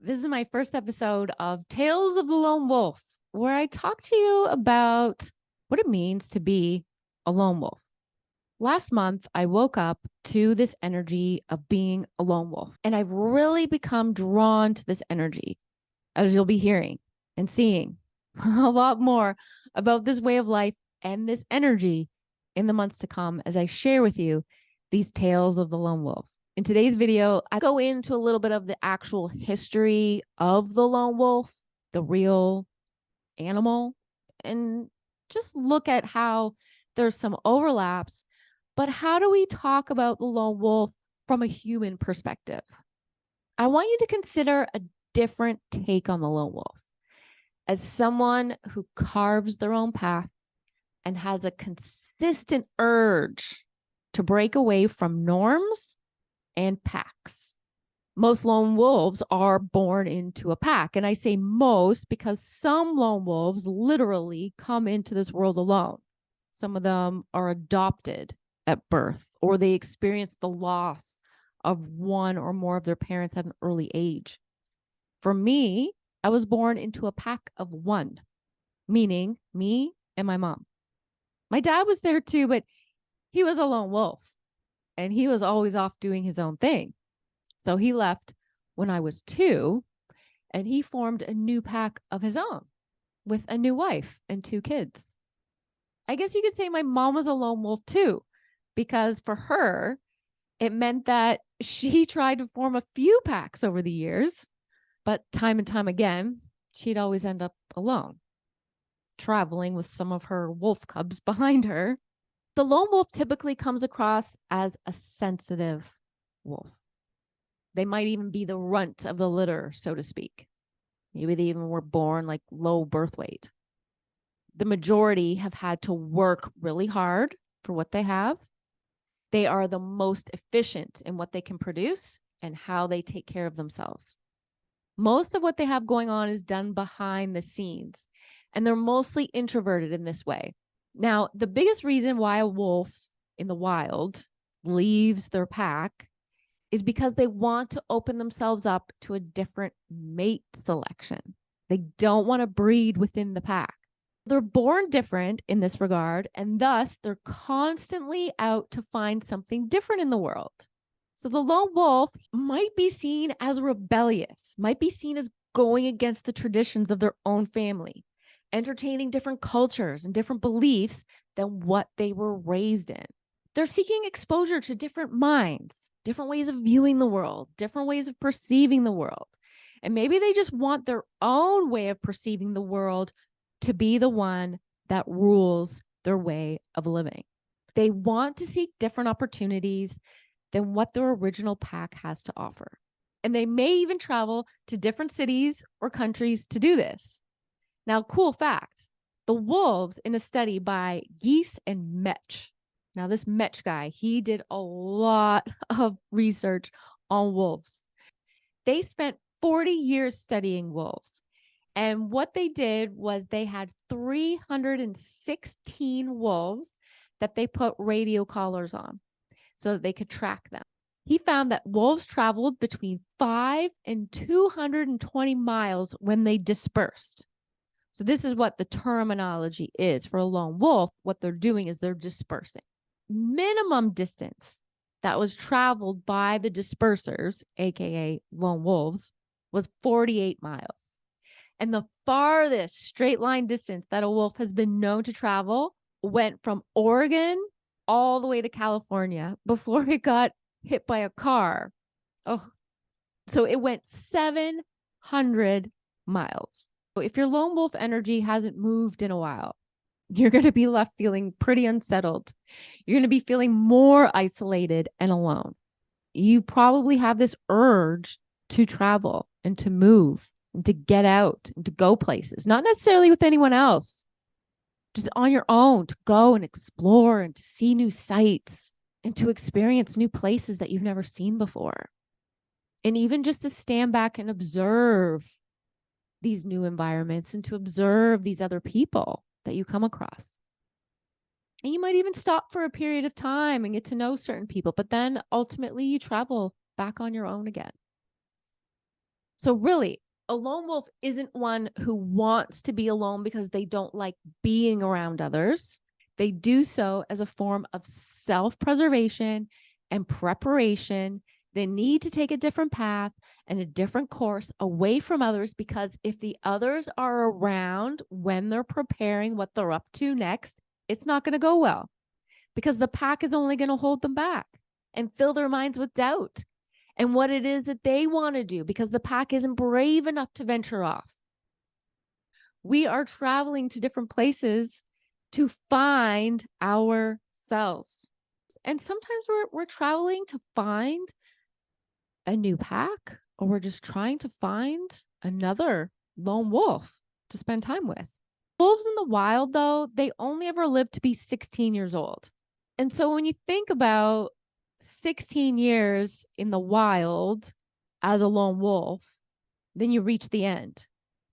This is my first episode of Tales of the Lone Wolf, where I talk to you about what it means to be a lone wolf. Last month, I woke up to this energy of being a lone wolf, and I've really become drawn to this energy, as you'll be hearing and seeing a lot more about this way of life and this energy in the months to come as I share with you these tales of the lone wolf. In today's video, I go into a little bit of the actual history of the lone wolf, the real animal, and just look at how there's some overlaps. But how do we talk about the lone wolf from a human perspective? I want you to consider a different take on the lone wolf as someone who carves their own path and has a consistent urge to break away from norms and packs. Most lone wolves are born into a pack. And I say most because some lone wolves literally come into this world alone. Some of them are adopted at birth, or they experience the loss of one or more of their parents at an early age. For me, I was born into a pack of one, meaning me and my mom. My dad was there too, but he was a lone wolf and he was always off doing his own thing. So he left when I was 2 and he formed a new pack of his own with a new wife and 2 kids. I guess you could say my mom was a lone wolf too, because for her, it meant that she tried to form a few packs over the years, but time and time again, she'd always end up alone, traveling with some of her wolf cubs behind her. The lone wolf typically comes across as a sensitive wolf. They might even be the runt of the litter, so to speak. Maybe they even were born like low birth weight. The majority have had to work really hard for what they have. They are the most efficient in what they can produce and how they take care of themselves. Most of what they have going on is done behind the scenes, and they're mostly introverted in this way. Now, the biggest reason why a wolf in the wild leaves their pack is because they want to open themselves up to a different mate selection. They don't want to breed within the pack. They're born different in this regard, and thus they're constantly out to find something different in the world. So the lone wolf might be seen as rebellious, might be seen as going against the traditions of their own family, entertaining different cultures and different beliefs than what they were raised in. They're seeking exposure to different minds, different ways of viewing the world, different ways of perceiving the world. And maybe they just want their own way of perceiving the world to be the one that rules their way of living. They want to seek different opportunities than what their original pack has to offer. And they may even travel to different cities or countries to do this. Now, cool fact, the wolves in a study by Geese and Metsch. Now, this Metsch guy, he did a lot of research on wolves. They spent 40 years studying wolves. And what they did was they had 316 wolves that they put radio collars on so that they could track them. He found that wolves traveled between 5 and 220 miles when they dispersed. So this is what the terminology is for a lone wolf. What they're doing is they're dispersing. Minimum distance that was traveled by the dispersers, aka lone wolves, was 48 miles. And the farthest straight line distance that a wolf has been known to travel went from Oregon all the way to California before it got hit by a car. Oh, so it went 700 miles. If your lone wolf energy hasn't moved in a while, you're going to be left feeling pretty unsettled. You're going to be feeling more isolated and alone. You probably have this urge to travel and to move and to get out and to go places, not necessarily with anyone else, just on your own, to go and explore and to see new sights and to experience new places that you've never seen before. And even just to stand back and observe these new environments and to observe these other people that you come across. And you might even stop for a period of time and get to know certain people, but then ultimately you travel back on your own again. So really, a lone wolf isn't one who wants to be alone because they don't like being around others. They do so as a form of self-preservation and preparation. They need to take a different path and a different course away from others, because if the others are around when they're preparing what they're up to next, it's not going to go well, because the pack is only going to hold them back and fill their minds with doubt and what it is that they want to do, because the pack isn't brave enough to venture off. We are traveling to different places to find ourselves. And sometimes we're traveling to find a new pack, or we're just trying to find another lone wolf to spend time with. Wolves in the wild, though, they only ever live to be 16 years old. And so when you think about 16 years in the wild as a lone wolf, then you reach the end.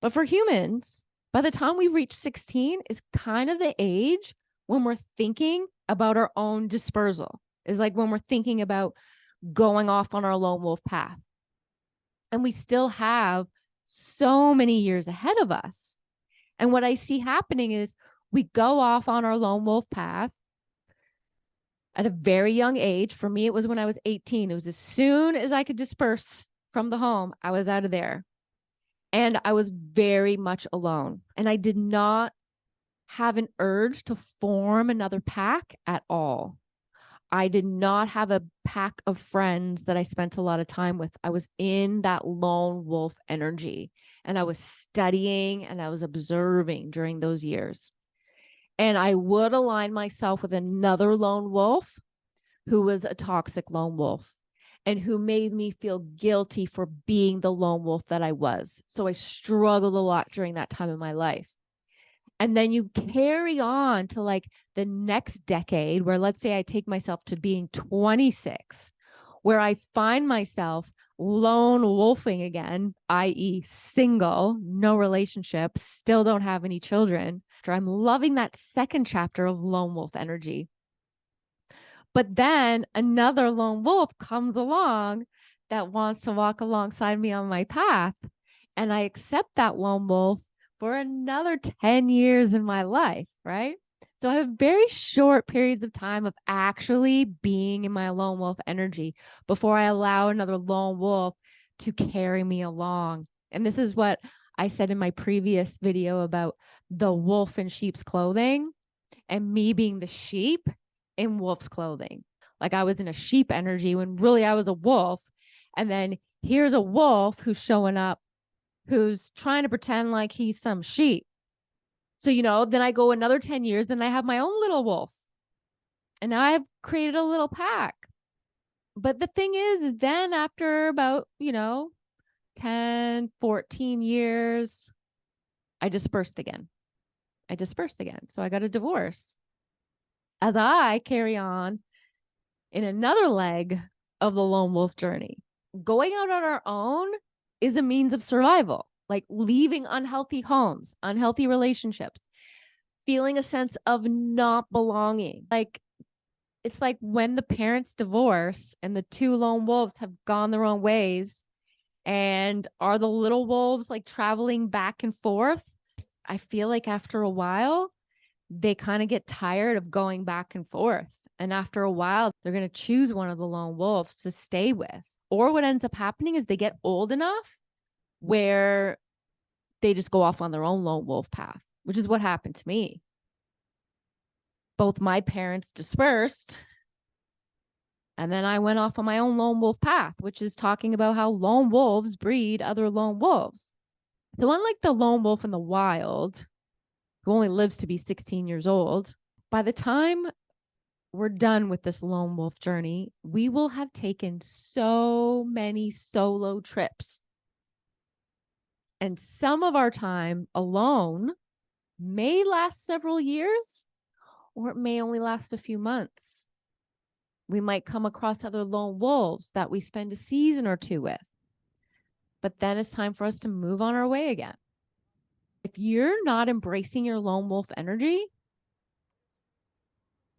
But for humans, by the time we reach 16 is kind of the age when we're thinking about our own dispersal. Is like when we're thinking about going off on our lone wolf path. And we still have so many years ahead of us. And what I see happening is we go off on our lone wolf path at a very young age. For me, it was when I was 18. It was as soon as I could disperse from the home, I was out of there. And I was very much alone. And I did not have an urge to form another pack at all. I did not have a pack of friends that I spent a lot of time with. I was in that lone wolf energy, and I was studying and I was observing during those years. And I would align myself with another lone wolf who was a toxic lone wolf and who made me feel guilty for being the lone wolf that I was. So I struggled a lot during that time in my life. And then you carry on to like the next decade, where let's say I take myself to being 26, where I find myself lone wolfing again, i.e., single, no relationships, still don't have any children. I'm loving that second chapter of lone wolf energy. But then another lone wolf comes along that wants to walk alongside me on my path. And I accept that lone wolf for another 10 years in my life, right? So I have very short periods of time of actually being in my lone wolf energy before I allow another lone wolf to carry me along. And this is what I said in my previous video about the wolf in sheep's clothing and me being the sheep in wolf's clothing. Like I was in a sheep energy when really I was a wolf. And then here's a wolf who's showing up, who's trying to pretend like he's some sheep. So, then I go another 10 years, then I have my own little wolf. And now I've created a little pack. But the thing is then after about, 10, 14 years, I dispersed again. So I got a divorce. As I carry on in another leg of the lone wolf journey, going out on our own is a means of survival, like leaving unhealthy homes, unhealthy relationships, feeling a sense of not belonging. Like it's like when the parents divorce and the two lone wolves have gone their own ways, and are the little wolves like traveling back and forth? I feel like after a while, they kind of get tired of going back and forth. And after a while, they're going to choose one of the lone wolves to stay with. Or what ends up happening is they get old enough where they just go off on their own lone wolf path, which is what happened to me. Both my parents dispersed, and then I went off on my own lone wolf path, which is talking about how lone wolves breed other lone wolves. So unlike the lone wolf in the wild, who only lives to be 16 years old, by the time we're done with this lone wolf journey, we will have taken so many solo trips. And some of our time alone may last several years, or it may only last a few months. We might come across other lone wolves that we spend a season or two with. But then it's time for us to move on our way again. If you're not embracing your lone wolf energy,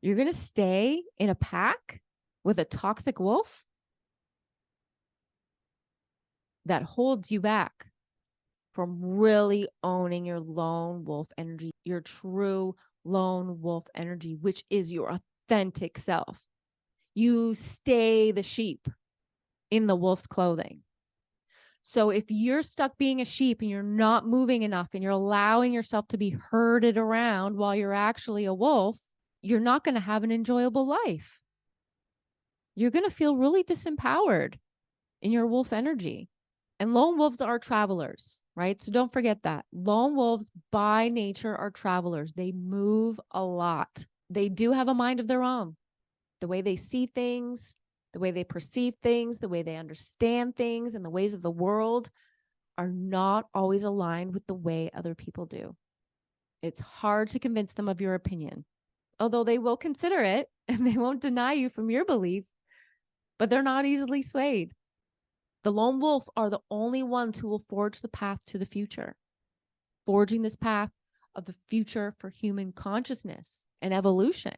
you're going to stay in a pack with a toxic wolf that holds you back from really owning your lone wolf energy, your true lone wolf energy, which is your authentic self. You stay the sheep in the wolf's clothing. So if you're stuck being a sheep and you're not moving enough and you're allowing yourself to be herded around while you're actually a wolf, you're not going to have an enjoyable life. You're going to feel really disempowered in your wolf energy. And lone wolves are travelers, right? So don't forget that. Lone wolves by nature are travelers. They move a lot. They do have a mind of their own. The way they see things, the way they perceive things, the way they understand things, and the ways of the world are not always aligned with the way other people do. It's hard to convince them of your opinion, although they will consider it and they won't deny you from your belief, but they're not easily swayed. The lone wolf are the only ones who will forge the path to the future, forging this path of the future for human consciousness and evolution.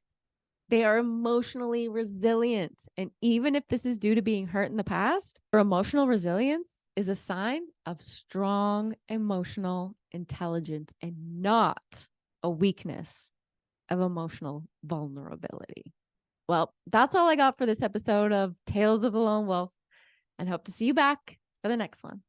They are emotionally resilient. And even if this is due to being hurt in the past, their emotional resilience is a sign of strong emotional intelligence and not a weakness of emotional vulnerability. Well, that's all I got for this episode of Tales of the Lone Wolf, and hope to see you back for the next one.